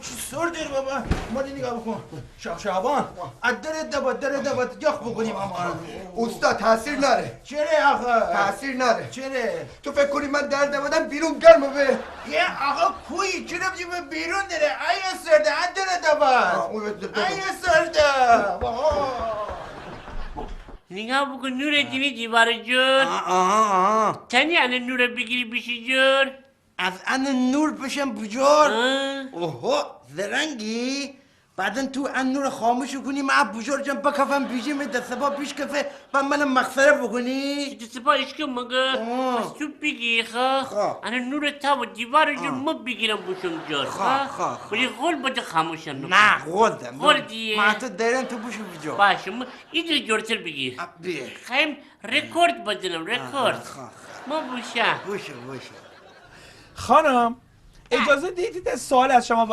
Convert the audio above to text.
چی سر داری بابا؟ اومدی نگاه بکن شعبان در دبات یخ بکنیم اما استاد تاثیر نره. چرا آقا؟ تاثیر نره. چرا؟ تو فکر کنی من در دبادم بیرون گرمه به یه آقا کوی چرا بجیب بیرون داره؟ ایه سرده در دبات ایه سرده نگاه بکن نور دینی دیوار جور تنی انه نور بگیری بشی جور از ان نور بشم بجار اوه زرنگی بعدن تو ان نور خاموش کنی مع بجار جم بکفم بیجی می دست با پیش کفه و من مخسره بکنی دست با اشکم مگه از تو بگی خواه انه نور تا و دیوار جور ما بگیرم بشم جور خواه ولی غول بده خاموشم نه غلطم غلطیه ما تو دیرن تو بشو بجار باشه ما اینجا جورتر بگیر خواهیم رکورد بدنم رکورد ما بوشه بوشه خانم اجازه دیدید سوال از شما